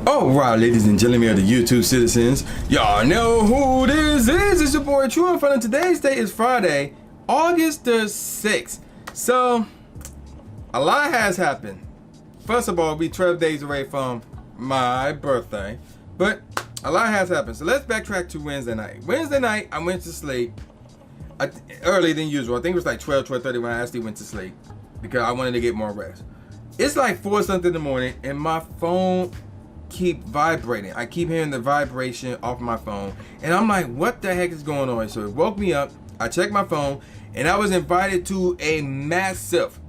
Alright, ladies and gentlemen of the YouTube citizens, y'all know who this is. It's your boy True Inferno, and today's date is Friday, August the 6th. So, a lot has happened. First of all, we 12 days away from my birthday, but a lot has happened. So let's backtrack to Wednesday night. Wednesday night, I went to sleep earlier than usual. I think it was like 12:30 when I actually went to sleep because I wanted to get more rest. It's like 4 something in the morning, and my phone keep vibrating. I keep hearing the vibration off my phone, and I'm like, what the heck is going on? So it woke me up. I checked my phone, and I was invited to a massive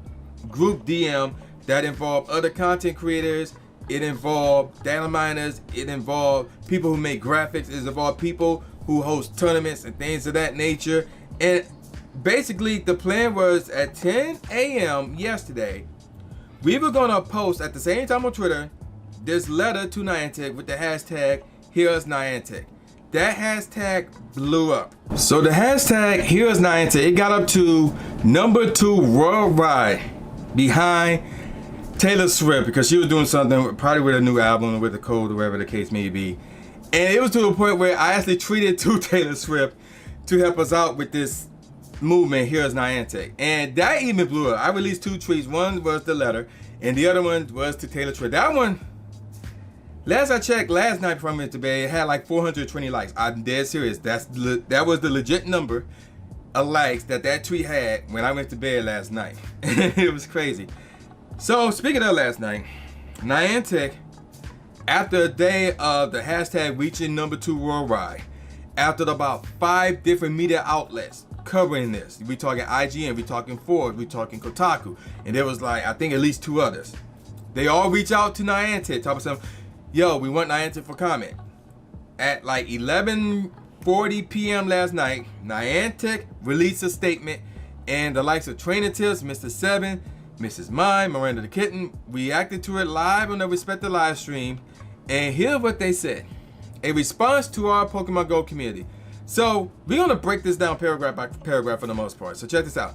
group DM that involved other content creators. It involved data miners. It involved people who make graphics. It involved people who host tournaments and things of that nature. And basically, the plan was at 10 a.m. yesterday, we were gonna post at the same time on Twitter this letter to Niantic with the hashtag Here's Niantic. That hashtag blew up. So the hashtag Here's Niantic, it got up to #2 worldwide behind Taylor Swift because she was doing something probably with a new album or with a code or whatever the case may be. And it was to the point where I actually tweeted to Taylor Swift to help us out with this movement, Here's Niantic. And that even blew up. I released 2 tweets. One was the letter and the other one was to Taylor Swift. That one, last I checked, last night before I went to bed, it had like 420 likes. I'm dead serious. That was the legit number of likes that tweet had when I went to bed last night. It was crazy. So speaking of last night, Niantic, after a day of the hashtag reaching #2 worldwide, after about 5 different media outlets covering this, we talking IGN, we talking Forbes, we talking Kotaku, and there was like, I think at least 2 others. They all reach out to Niantic, talking about, yo, we want Niantic for comment. At like 11:40 p.m. last night, Niantic released a statement, and the likes of Trainer Tips, Mr. Seven, Mrs. Mime, Miranda the Kitten reacted to it live on their respective live stream, and here's what they said. A response to our Pokemon Go community. So we're gonna break this down paragraph by paragraph for the most part. So check this out.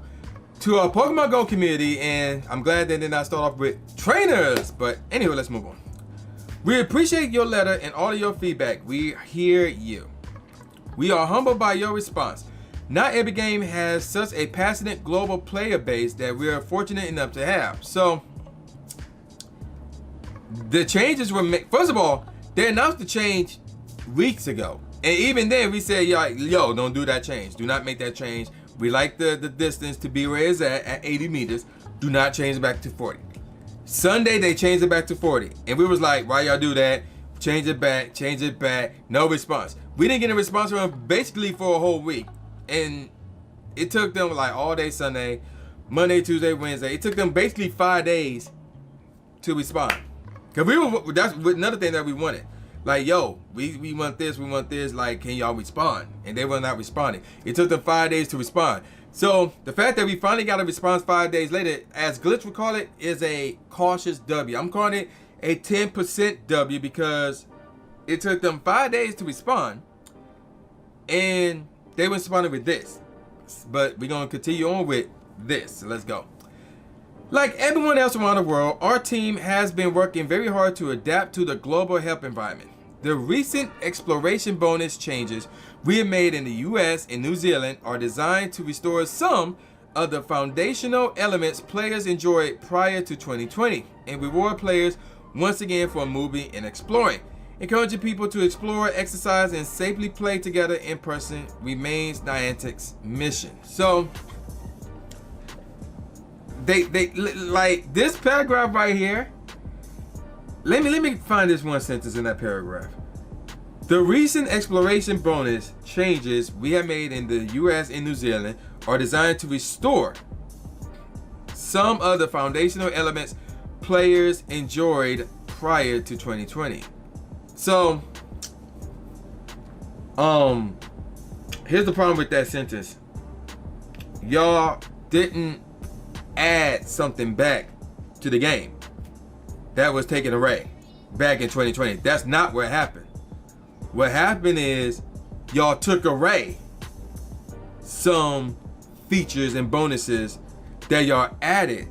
To our Pokemon Go community, and I'm glad they did not start off with trainers, but anyway, let's move on. We appreciate your letter and all of your feedback. We hear you. We are humbled by your response. Not every game has such a passionate global player base that we are fortunate enough to have. So the changes were made. First of all, they announced the change weeks ago. And even then we said, yo, don't do that change. Do not make that change. We like the distance to be where it's at 80 meters. Do not change it back to 40. Sunday, they changed it back to 40. And we was like, why y'all do that? Change it back. No response. We didn't get a response from them basically for a whole week. And it took them like all day Sunday, Monday, Tuesday, Wednesday. It took them basically 5 days to respond. Cause that's another thing that we wanted. Like, yo, we want this, like, can y'all respond? And they were not responding. It took them 5 days to respond. So the fact that we finally got a response 5 days later, as Glitch would call it, is a cautious W. I'm calling it a 10% W because it took them 5 days to respond, and they responded with this. But we're gonna continue on with this. So let's go. Like everyone else around the world, our team has been working very hard to adapt to the global health environment. The recent exploration bonus changes we have made in the US and New Zealand are designed to restore some of the foundational elements players enjoyed prior to 2020 and reward players once again for moving and exploring. Encouraging people to explore, exercise, and safely play together in person remains Niantic's mission. So they like this paragraph right here. Let me find this one sentence in that paragraph. The recent exploration bonus changes we have made in the US and New Zealand are designed to restore some of the foundational elements players enjoyed prior to 2020. So, here's the problem with that sentence. Y'all didn't add something back to the game that was taken away back in 2020. That's not what happened. What happened is y'all took away some features and bonuses that y'all added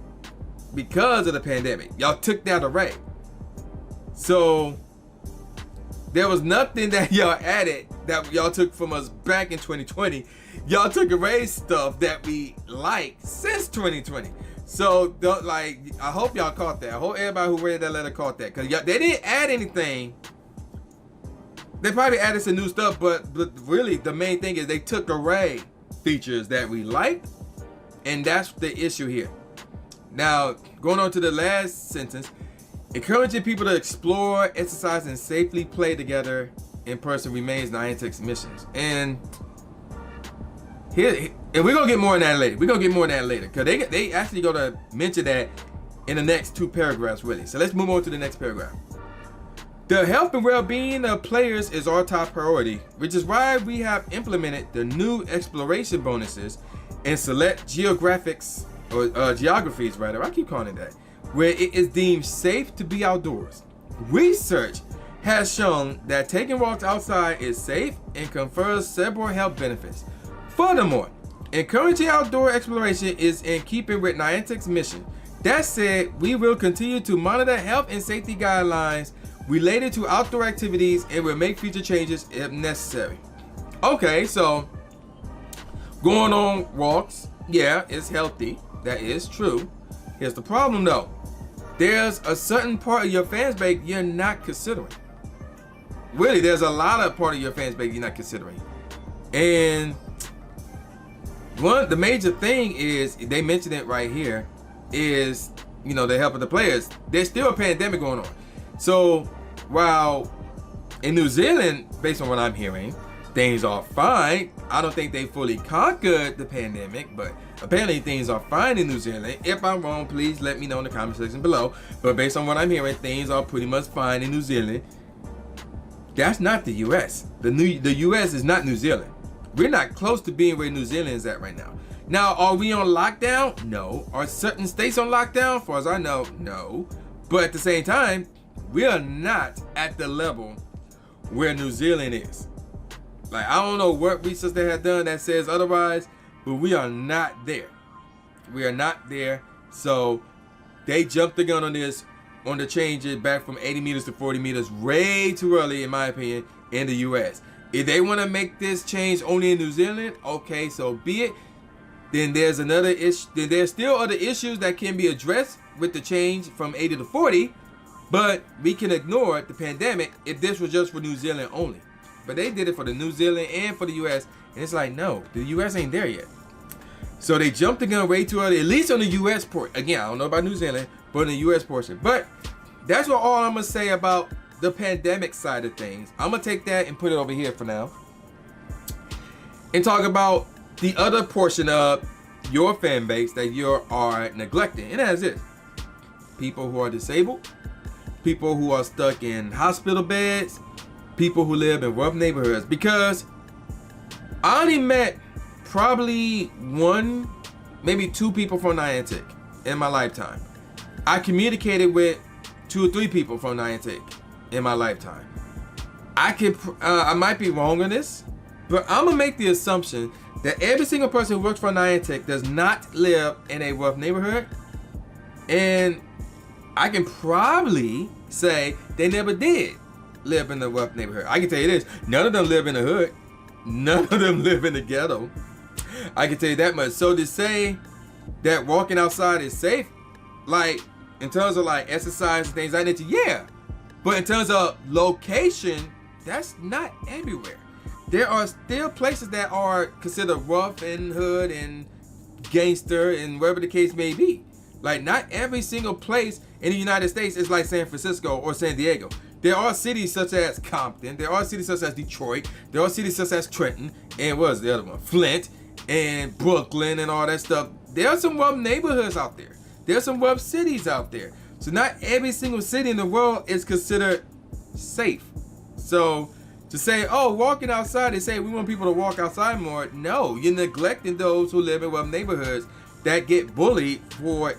because of the pandemic. Y'all took that away. So There was nothing that y'all added that y'all took from us back in 2020. Y'all took away stuff that we liked since 2020. So don't I hope y'all caught that. I hope everybody who read that letter caught that, because they didn't add anything. They probably added some new stuff, but really the main thing is they took away features that we liked, and that's the issue here. Now, going on to the last sentence, encouraging people to explore, exercise, and safely play together in person remains Niantic's missions. And we're gonna get more on that later. Because they actually gonna mention that in the next 2 paragraphs, really. So let's move on to the next paragraph. The health and well-being of players is our top priority, which is why we have implemented the new exploration bonuses in select geographies, I keep calling it that, where it is deemed safe to be outdoors. Research has shown that taking walks outside is safe and confers several health benefits. Furthermore, encouraging outdoor exploration is in keeping with Niantic's mission. That said, we will continue to monitor health and safety guidelines related to outdoor activities and will make future changes if necessary. Okay, so going on walks, yeah, it's healthy. That is true. Here's the problem though. There's a certain part of your fans base you're not considering. Really, there's a lot of part of your fans base you're not considering. And the major thing is, they mentioned it right here, is, the help of the players. There's still a pandemic going on. So while in New Zealand, based on what I'm hearing, things are fine. I don't think they fully conquered the pandemic, but apparently things are fine in New Zealand. If I'm wrong, please let me know in the comment section below. But based on what I'm hearing, things are pretty much fine in New Zealand. That's not the US. The US is not New Zealand. We're not close to being where New Zealand is at right now. Now, are we on lockdown? No. Are certain states on lockdown? As far as I know, no. But at the same time, we are not at the level where New Zealand is. I don't know what research they have done that says otherwise, but we are not there. We are not there. So they jumped the gun on this, on the change it back from 80 meters to 40 meters way too early, in my opinion, in the US. If they want to make this change only in New Zealand, okay, so be it. Then there's another issue. Then there's still other issues that can be addressed with the change from 80 to 40, but we can ignore the pandemic if this was just for New Zealand only. But they did it for the New Zealand and for the US, and it's like, no, the US ain't there yet. So they jumped the gun way too early, at least on the US port. Again, I don't know about New Zealand, but in the US portion. But that's all I'm gonna say about the pandemic side of things. I'm gonna take that and put it over here for now, and talk about the other portion of your fan base that you are neglecting. And that is it: people who are disabled, people who are stuck in hospital beds, people who live in rough neighborhoods. Because I only met probably 1, maybe 2 people from Niantic in my lifetime. I communicated with 2 or 3 people from Niantic in my lifetime. I might be wrong on this, but I'm gonna make the assumption that every single person who works for Niantic does not live in a rough neighborhood, and I can probably say they never did live in a rough neighborhood. I can tell you this: none of them live in the hood. None of them live in the ghetto. I can tell you that much. So to say that walking outside is safe, in terms of exercise and things like that, yeah. But in terms of location, that's not everywhere. There are still places that are considered rough and hood and gangster and wherever the case may be. Not every single place in the United States is like San Francisco or San Diego. There are cities such as Compton. There are cities such as Detroit. There are cities such as Trenton. And what's the other one? Flint and Brooklyn and all that stuff. There are some rough neighborhoods out there. There are some rough cities out there. So not every single city in the world is considered safe. So to say, oh, walking outside, they say we want people to walk outside more. No, you're neglecting those who live in rough neighborhoods that get bullied for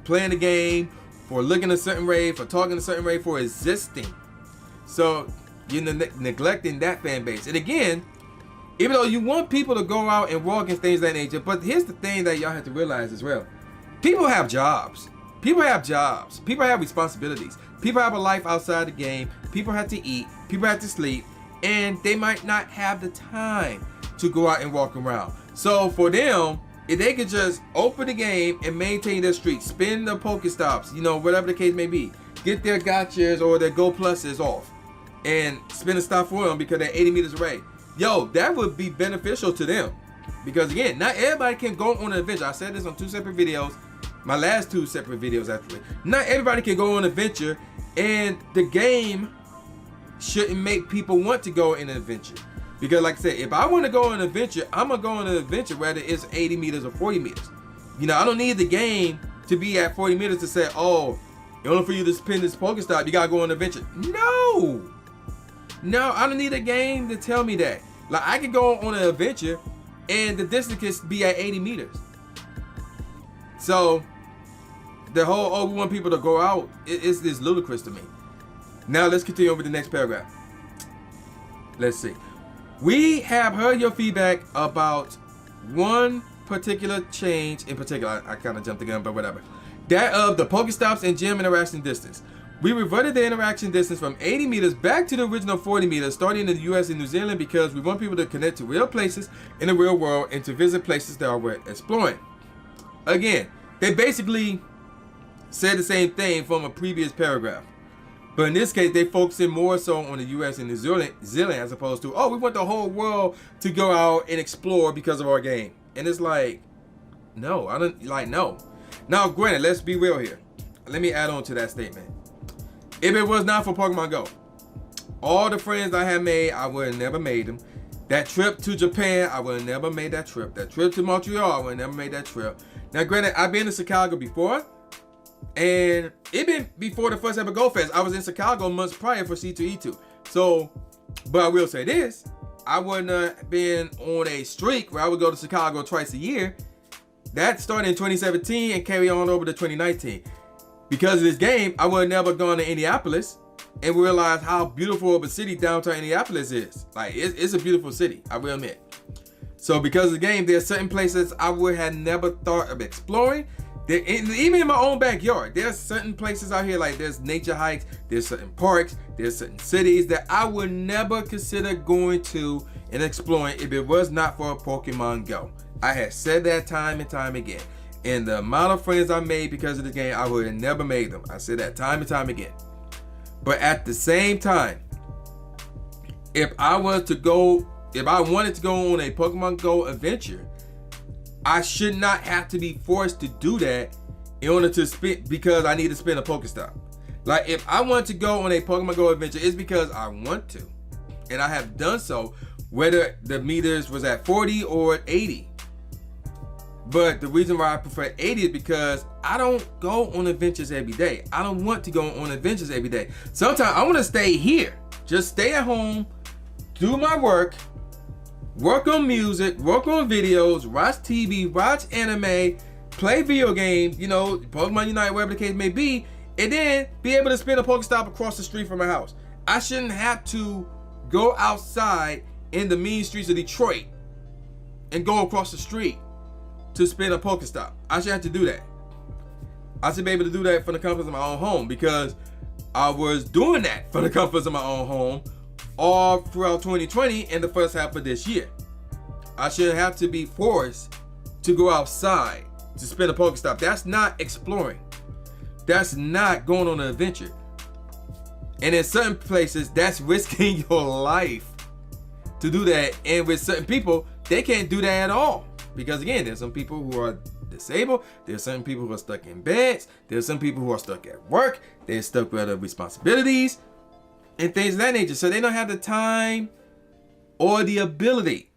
playing the game, for looking a certain way, for talking a certain way, for existing. So you're neglecting that fan base. And again, even though you want people to go out and walk and things of that nature, but here's the thing that y'all have to realize as well. People have jobs. People have jobs. People have responsibilities. People have a life outside the game. People have to eat. People have to sleep. And they might not have the time to go out and walk around. So for them, if they could just open the game and maintain their streak, spin the Pokestops, you know, whatever the case may be, get their gotchas or their Go Pluses off and spin a stop for them because they're 80 meters away. Yo, that would be beneficial to them. Because again, not everybody can go on an adventure. I said this on 2 separate videos. My last 2 separate videos actually. Not everybody can go on an adventure, and the game shouldn't make people want to go in an adventure. Because like I said, if I want to go on an adventure, I'm going to go on an adventure whether it's 80 meters or 40 meters. You know, I don't need the game to be at 40 meters to say, oh, in order for you to spin this Pokestop, you got to go on an adventure. No, I don't need a game to tell me that. Like, I can go on an adventure and the distance can be at 80 meters. So the whole, oh, we want people to go out, it's ludicrous to me. Now let's continue over the next paragraph. Let's see. We have heard your feedback about one particular change in particular. I kind of jumped the gun, but whatever. That of the Pokestops and gym interaction distance. We reverted the interaction distance from 80 meters back to the original 40 meters, starting in the US and New Zealand, because we want people to connect to real places in the real world and to visit places that are worth exploring. Again, they basically said the same thing from a previous paragraph. But in this case, they focusing more so on the US and New Zealand as opposed to, oh, we want the whole world to go out and explore because of our game. And it's like, no, I don't like, no. Now, granted, let's be real here. Let me add on to that statement. If it was not for Pokemon Go, all the friends I have made, I would have never made them. That trip to Japan, I would have never made that trip. That trip to Montreal, I would have never made that trip. Now, granted, I've been to Chicago before, and it been before the first ever Go Fest. I was in Chicago months prior for C2E2. So, but I will say this, I wouldn't have been on a streak where I would go to Chicago twice a year. That started in 2017 and carry on over to 2019. Because of this game, I would have never gone to Indianapolis and realized how beautiful of a city downtown Indianapolis is. Like, it's a beautiful city, I will admit. So because of the game, there's certain places I would have never thought of exploring. Even in my own backyard, there's certain places out here, like there's nature hikes, there's certain parks, there's certain cities that I would never consider going to and exploring if it was not for Pokemon Go. I had said that time and time again. And the amount of friends I made because of the game, I would have never made them. I said that time and time again. But at the same time, if I wanted to go on a Pokemon Go adventure, I should not have to be forced to do that in order to spin, because I need to spin a Pokestop. Like, if I want to go on a Pokemon Go adventure, it's because I want to. And I have done so, whether the meters was at 40 or 80. But the reason why I prefer 80 is because I don't go on adventures every day. I don't want to go on adventures every day. Sometimes I want to stay here. Just stay at home, do my work on music, work on videos, watch TV, watch anime, play video games, you know, Pokemon Unite, whatever the case may be, and then be able to spin a Pokestop across the street from my house. I shouldn't have to go outside in the mean streets of Detroit and go across the street to spin a Pokestop. I should have to do that. I should be able to do that from the comforts of my own home, because I was doing that from the comforts of my own home all throughout 2020 and the first half of this year. I shouldn't have to be forced to go outside to spin a Pokestop. That's not exploring. That's not going on an adventure. And in certain places, that's risking your life to do that. And with certain people, they can't do that at all. Because again, there's some people who are disabled, there's some people who are stuck in beds, there's some people who are stuck at work, they're stuck with other responsibilities and things of that nature. So they don't have the time or the ability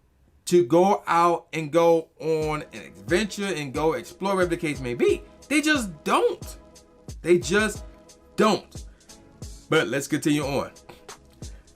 to go out and go on an adventure and go explore whatever the case may be. They just don't. They just don't. But let's continue on.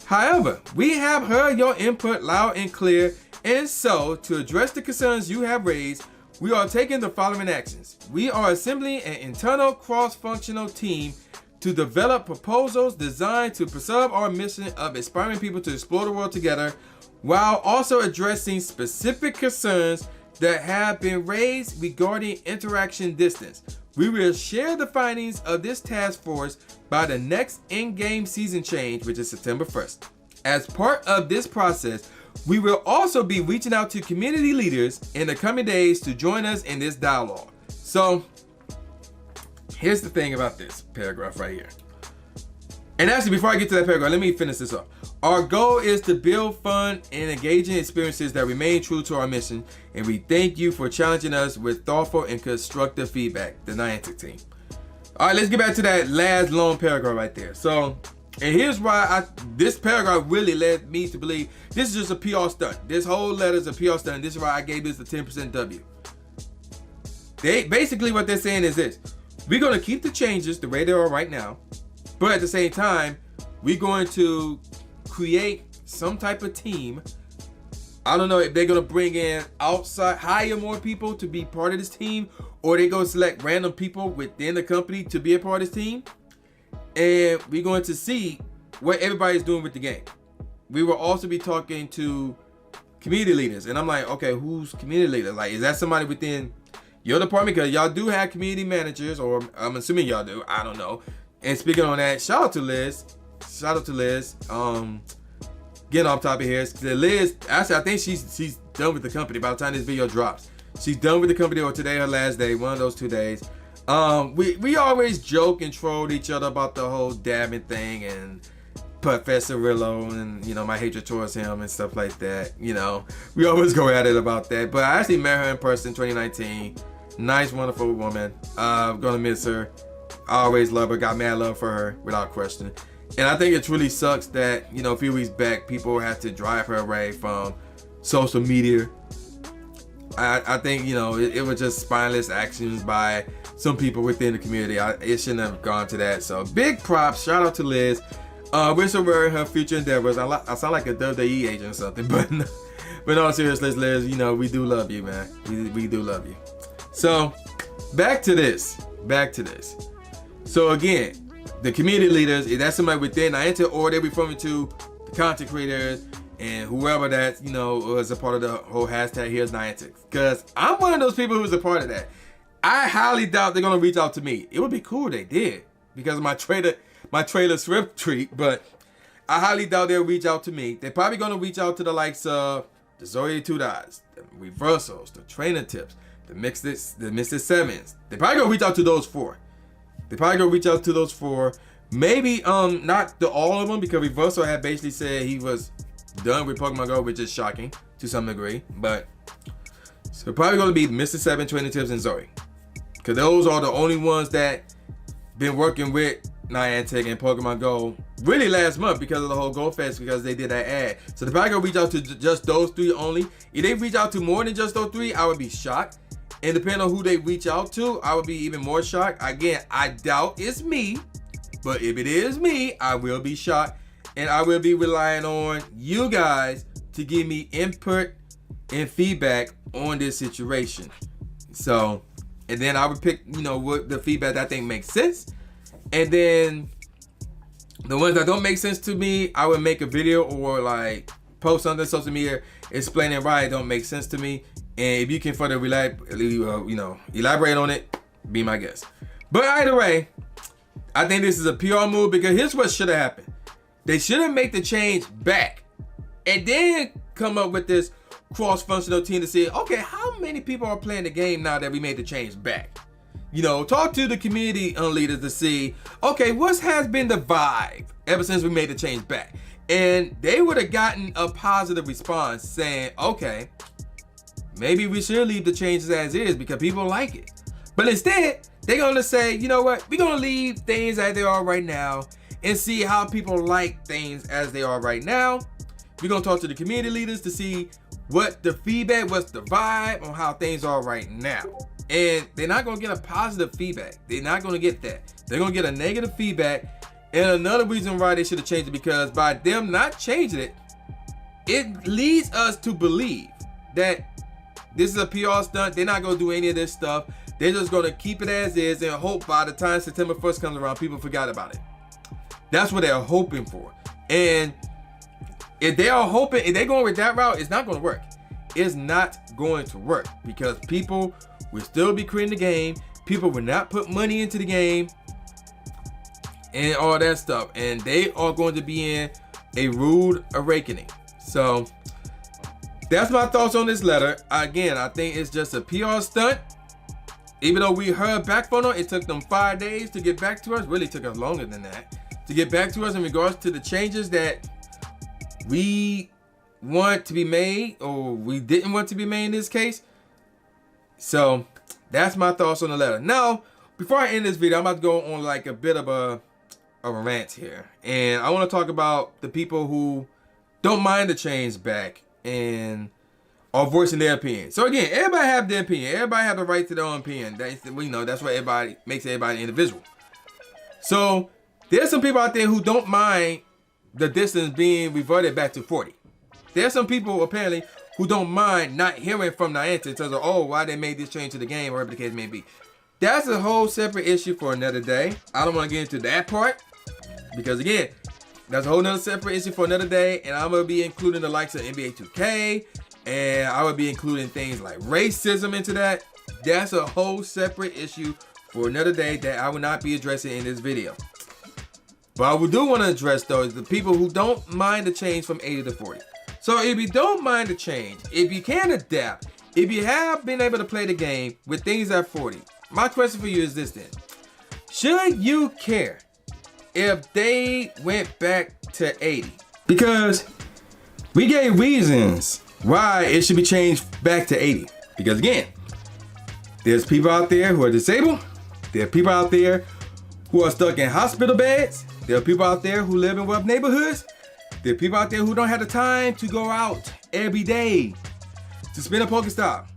However, we have heard your input loud and clear, and so to address the concerns you have raised, we are taking the following actions. We are assembling an internal cross-functional team to develop proposals designed to preserve our mission of inspiring people to explore the world together, while also addressing specific concerns that have been raised regarding interaction distance. We will share the findings of this task force by the next in-game season change, which is September 1st. As part of this process, we will also be reaching out to community leaders in the coming days to join us in this dialogue. So, here's the thing about this paragraph right here. And actually, before I get to that paragraph, let me finish this up. Our goal is to build fun and engaging experiences that remain true to our mission, and we thank you for challenging us with thoughtful and constructive feedback, the Niantic team. All right, let's get back to that last long paragraph right there. So, and here's why this paragraph really led me to believe this is just a PR stunt. This whole letter is a PR stunt. This is why I gave this a 10% W. They basically what they're saying is this: we're going to keep the changes the way they are right now, but at the same time, we're going to create some type of team. I don't know if they're gonna bring in outside, hire more people to be part of this team, or they go select random people within the company to be a part of this team. And we're going to see what everybody's doing with the game. We will also be talking to community leaders, and I'm like, okay, who's community leader? Like, is that somebody within your department? Because y'all do have community managers, or I'm assuming y'all do. I don't know. And speaking on that, shout out to Liz. Getting off topic here. Liz, actually, I think she's done with the company by the time this video drops. She's done with the company, or today her last day, one of those 2 days. We always joke and troll each other about the whole dabbing thing and Professor Rillo and, you know, my hatred towards him and stuff like that. You know, we always go at it about that. But I actually met her in person in 2019. Nice, wonderful woman. Gonna miss her. I always love her. Got mad love for her without question. And I think it really sucks that, you know, a few weeks back, people had to drive her away from social media. I think, you know, it was just spineless actions by some people within the community. It shouldn't have gone to that. So big props. Shout out to Liz. Wish her in her future endeavors. I sound like a WWE agent or something, but no, seriously, Liz, you know, we do love you, man. We do love you. So back to this. So again, the community leaders, if that's somebody within Niantic, or they're referring to the content creators and whoever that, you know, was a part of the whole hashtag Here's Niantic. Because I'm one of those people who's a part of that. I highly doubt they're gonna reach out to me. It would be cool if they did, because of my trailer Swift tweet, but I highly doubt they'll reach out to me. They're probably gonna reach out to the likes of the Zoe 2 Dies, the Reversals, the Trainer Tips, the Mr. Sevens. They're probably gonna reach out to those 4. Maybe not all of them, because Reversal had basically said he was done with Pokemon Go, which is shocking to some degree. But so probably going to be Mr. 7, Trainer Tips, and Zoe, because those are the only ones that been working with Niantic and Pokemon Go really last month because of the whole Go Fest, because they did that ad. So they're probably going to reach out to just those 3 only. If they reach out to more than just those 3, I would be shocked. And depending on who they reach out to, I would be even more shocked. Again, I doubt it's me, but if it is me, I will be shocked. And I will be relying on you guys to give me input and feedback on this situation. So, and then I would pick, you know, what the feedback that I think makes sense. And then the ones that don't make sense to me, I would make a video or like post something on social media explaining why it don't make sense to me. And if you can further elaborate on it, be my guest. But either way, I think this is a PR move, because here's what should have happened. They should have made the change back and then come up with this cross-functional team to say, okay, how many people are playing the game now that we made the change back? You know, talk to the community leaders to see, okay, what has been the vibe ever since we made the change back? And they would have gotten a positive response saying, okay, maybe we should leave the changes as is because people like it. But instead, they're going to say, you know what? We're going to leave things as they are right now and see how people like things as they are right now. We're going to talk to the community leaders to see what the feedback, what's the vibe on how things are right now. And they're not going to get a positive feedback. They're not going to get that. They're going to get a negative feedback. And another reason why they should have changed it, because by them not changing it, it leads us to believe that this is a PR stunt. They're not going to do any of this stuff. They're just going to keep it as is and hope by the time September 1st comes around, people forgot about it. That's what they're hoping for. And if they are hoping, if they're going with that route, it's not going to work. It's not going to work, because people will still be creating the game. People will not put money into the game and all that stuff. And they are going to be in a rude awakening. So that's my thoughts on this letter. Again, I think it's just a PR stunt. Even though we heard back from them, it took them 5 days to get back to us. Really took us longer than that to get back to us in regards to the changes that we want to be made, or we didn't want to be made in this case. So that's my thoughts on the letter. Now, before I end this video, I'm about to go on like a bit of a rant here. And I want to talk about the people who don't mind the change back and are voicing their opinion. So again, everybody have their opinion. Everybody have the right to their own opinion. That's what everybody makes everybody individual. So there's some people out there who don't mind the distance being reverted back to 40. There's some people apparently who don't mind not hearing from Niantic in terms of, oh, why they made this change to the game, or whatever the case may be. That's a whole separate issue for another day. I don't want to get into that part because again, that's a whole nother separate issue for another day. And I'm going to be including the likes of NBA 2K, and I would be including things like racism into that. That's a whole separate issue for another day that I will not be addressing in this video. But I do want to address though is the people who don't mind the change from 80 to 40. So if you don't mind the change, if you can adapt, if you have been able to play the game with things at 40, my question for you is this then. Should you care if they went back to 80? Because we gave reasons why it should be changed back to 80. Because again, there's people out there who are disabled. There are people out there who are stuck in hospital beds. There are people out there who live in rough neighborhoods. There are people out there who don't have the time to go out every day to spin a Pokestop,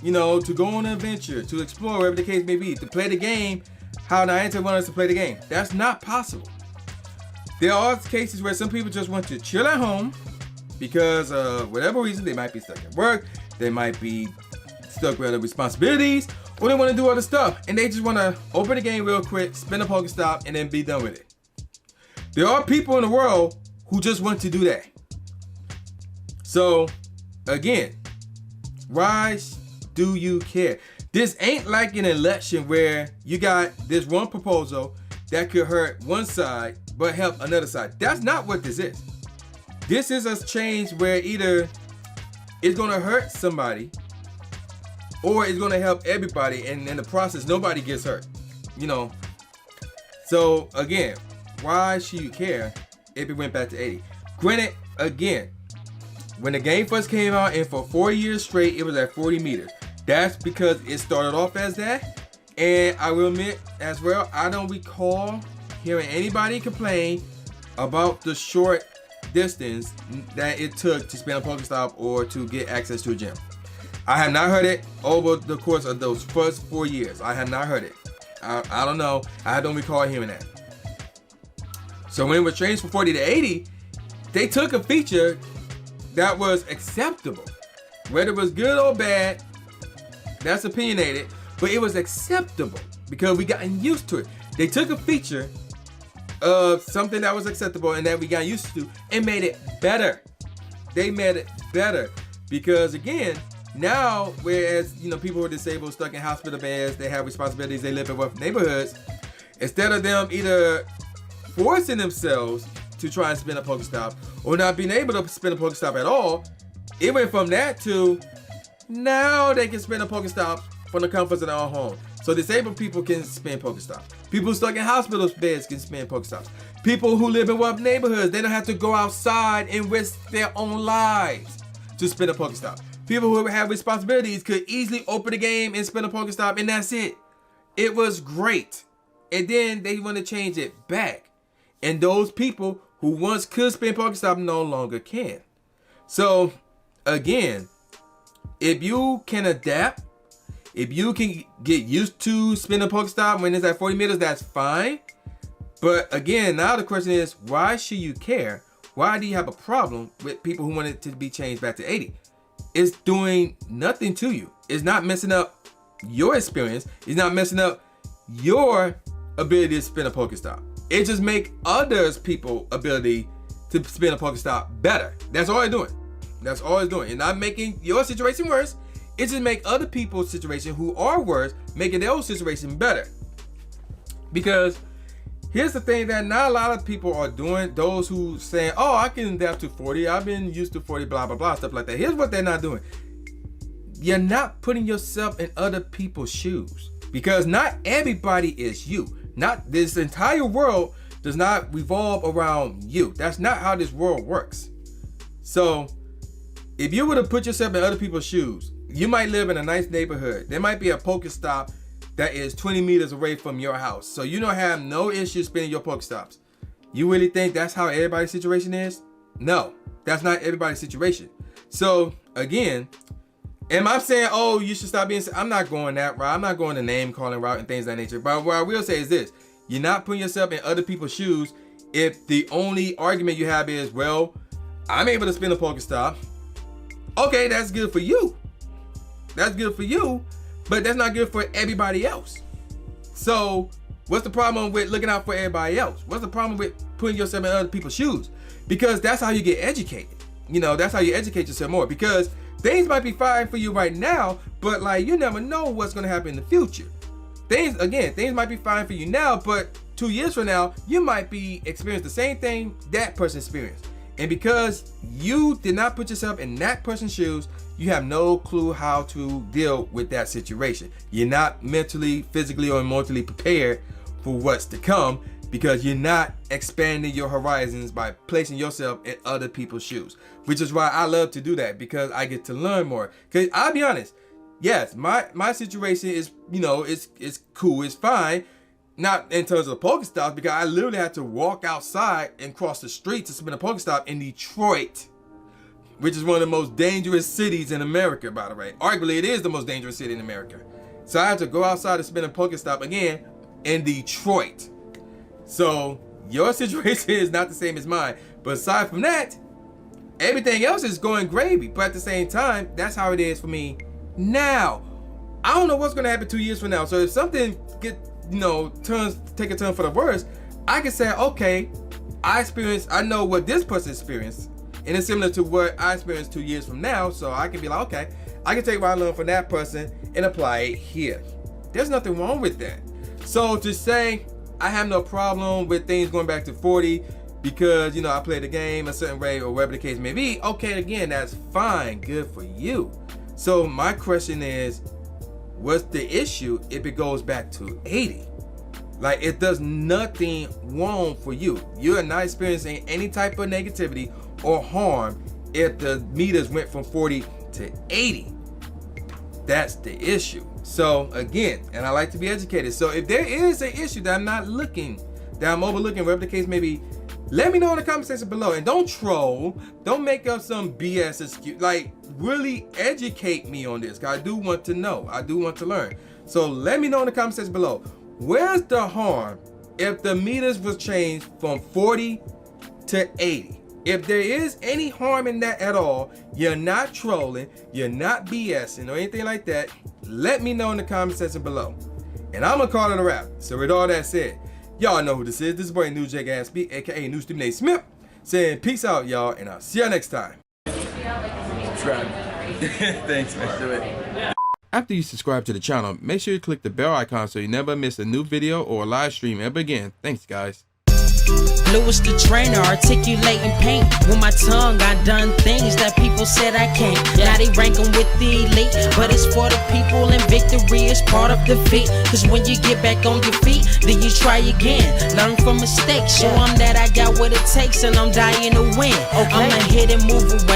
you know, to go on an adventure, to explore, whatever the case may be, to play the game how Niantic wants us to play the game. That's not possible. There are cases where some people just want to chill at home because of whatever reason. They might be stuck at work, they might be stuck with other responsibilities, or they want to do other stuff and they just want to open the game real quick, spin a Pokestop, and then be done with it. There are people in the world who just want to do that. So again, why do you care? This ain't like an election where you got this one proposal that could hurt one side but help another side. That's not what this is. This is a change where either it's gonna hurt somebody or it's gonna help everybody, and in the process nobody gets hurt, you know. So again, why should you care if it went back to 80? Granted, again, when the game first came out and for 4 years straight it was at 40 meters. That's because it started off as that. And I will admit as well, I don't recall hearing anybody complain about the short distance that it took to spin a Pokestop or to get access to a gym. I have not heard it over the course of those first 4 years. I have not heard it. I don't know. I don't recall hearing that. So when it was changed from 40 to 80, they took a feature that was acceptable. Whether it was good or bad, that's opinionated, but it was acceptable because we gotten used to it. They took a feature of something that was acceptable and that we got used to and made it better. They made it better because again, now whereas, you know, people who are disabled, stuck in hospital beds, they have responsibilities, they live in rough neighborhoods, instead of them either forcing themselves to try and spin a Pokestop or not being able to spin a Pokestop at all, it went from that to now they can spin a Pokestop from the comforts of their own home. So disabled people can spin Pokestops. People stuck in hospital beds can spin Pokestops. People who live in rough neighborhoods, they don't have to go outside and risk their own lives to spin a Pokestop. People who have responsibilities could easily open the game and spin a Pokestop, and that's it. It was great. And then they want to change it back. And those people who once could spin Pokestop no longer can. So again, if you can adapt, if you can get used to spinning a Pokestop when it's at 40 meters, that's fine. But again, now the question is, why should you care? Why do you have a problem with people who want it to be changed back to 80? It's doing nothing to you. It's not messing up your experience. It's not messing up your ability to spin a Pokestop. It just make others people ability to spin a Pokestop better. That's all it's doing. That's all it's doing. It's not making your situation worse. It just make other people's situation who are worse, making their own situation better. Because here's the thing that not a lot of people are doing. Those who saying, oh, I can adapt to 40. I've been used to 40, blah, blah, blah, stuff like that. Here's what they're not doing. You're not putting yourself in other people's shoes. Because not everybody is you. Not this entire world does not revolve around you. That's not how this world works. So if you were to put yourself in other people's shoes, you might live in a nice neighborhood. There might be a Pokestop that is 20 meters away from your house. So you don't have no issues spending your Pokestops. You really think that's how everybody's situation is? No, that's not everybody's situation. So again, am I saying, oh, you should stop being, I'm not going that route. I'm not going the name calling route and things of that nature. But what I will say is this, you're not putting yourself in other people's shoes if the only argument you have is, well, I'm able to spin a Pokestop. Okay, that's good for you. That's good for you, but that's not good for everybody else. So what's the problem with looking out for everybody else? What's the problem with putting yourself in other people's shoes? Because that's how you get educated. You know, that's how you educate yourself more, because things might be fine for you right now, but like you never know what's going to happen in the future. Things might be fine for you now, but 2 years from now, you might be experiencing the same thing that person experienced. And because you did not put yourself in that person's shoes, you have no clue how to deal with that situation. You're not mentally, physically, or emotionally prepared for what's to come, because you're not expanding your horizons by placing yourself in other people's shoes. Which is why I love to do that, because I get to learn more. Because I'll be honest, yes, my situation is, you know, it's cool, it's fine. Not in terms of the Pokestops, because I literally had to walk outside and cross the street to spin a Pokestop in Detroit, which is one of the most dangerous cities in America, by the way. Arguably, it is the most dangerous city in America. So I had to go outside to spin a Pokestop again in Detroit. So your situation is not the same as mine. But aside from that, everything else is going gravy. But at the same time, that's how it is for me now. I don't know what's going to happen 2 years from now. So if something take a turn for the worse, I can say, okay, I know what this person experienced, and it's similar to what I experienced 2 years from now. So I can be like, okay, I can take what I learned from that person and apply it here. There's nothing wrong with that. So to say I have no problem with things going back to 40 because, you know, I played the game a certain way or whatever the case may be, okay, again, that's fine, good for you. So my question is, what's the issue if it goes back to 80? Like, it does nothing wrong for you. You're not experiencing any type of negativity or harm if the meters went from 40 to 80. That's the issue. So again, and I like to be educated. So if there is an issue that I'm not looking, that I'm overlooking, whatever the case may be, let me know in the comment section below. And don't troll. Don't make up some BS excuse. Like, really educate me on this, because I do want to know. I do want to learn. So let me know in the comment section below. Where's the harm if the meters was changed from 40 to 80? If there is any harm in that at all, you're not trolling, you're not BSing or anything like that, let me know in the comment section below. And I'm gonna call it a wrap. So with all that said, y'all know who this is. This is boy New J Gatsby, aka New Stupid Nate Smith, saying peace out, y'all, and I'll see y'all next time. Subscribe. Thanks, man. Do it. After you subscribe to the channel, make sure you click the bell icon so you never miss a new video or a live stream ever again. Thanks, guys. Lewis the trainer, articulating paint. With my tongue, I done things that people said I can't. Now they rank 'em with the elite, but it's for the people, and victory is part of defeat. Cause when you get back on your feet, then you try again. Learn from mistakes, show 'em that I got what it takes, and I'm dying to win. I'ma hit and move away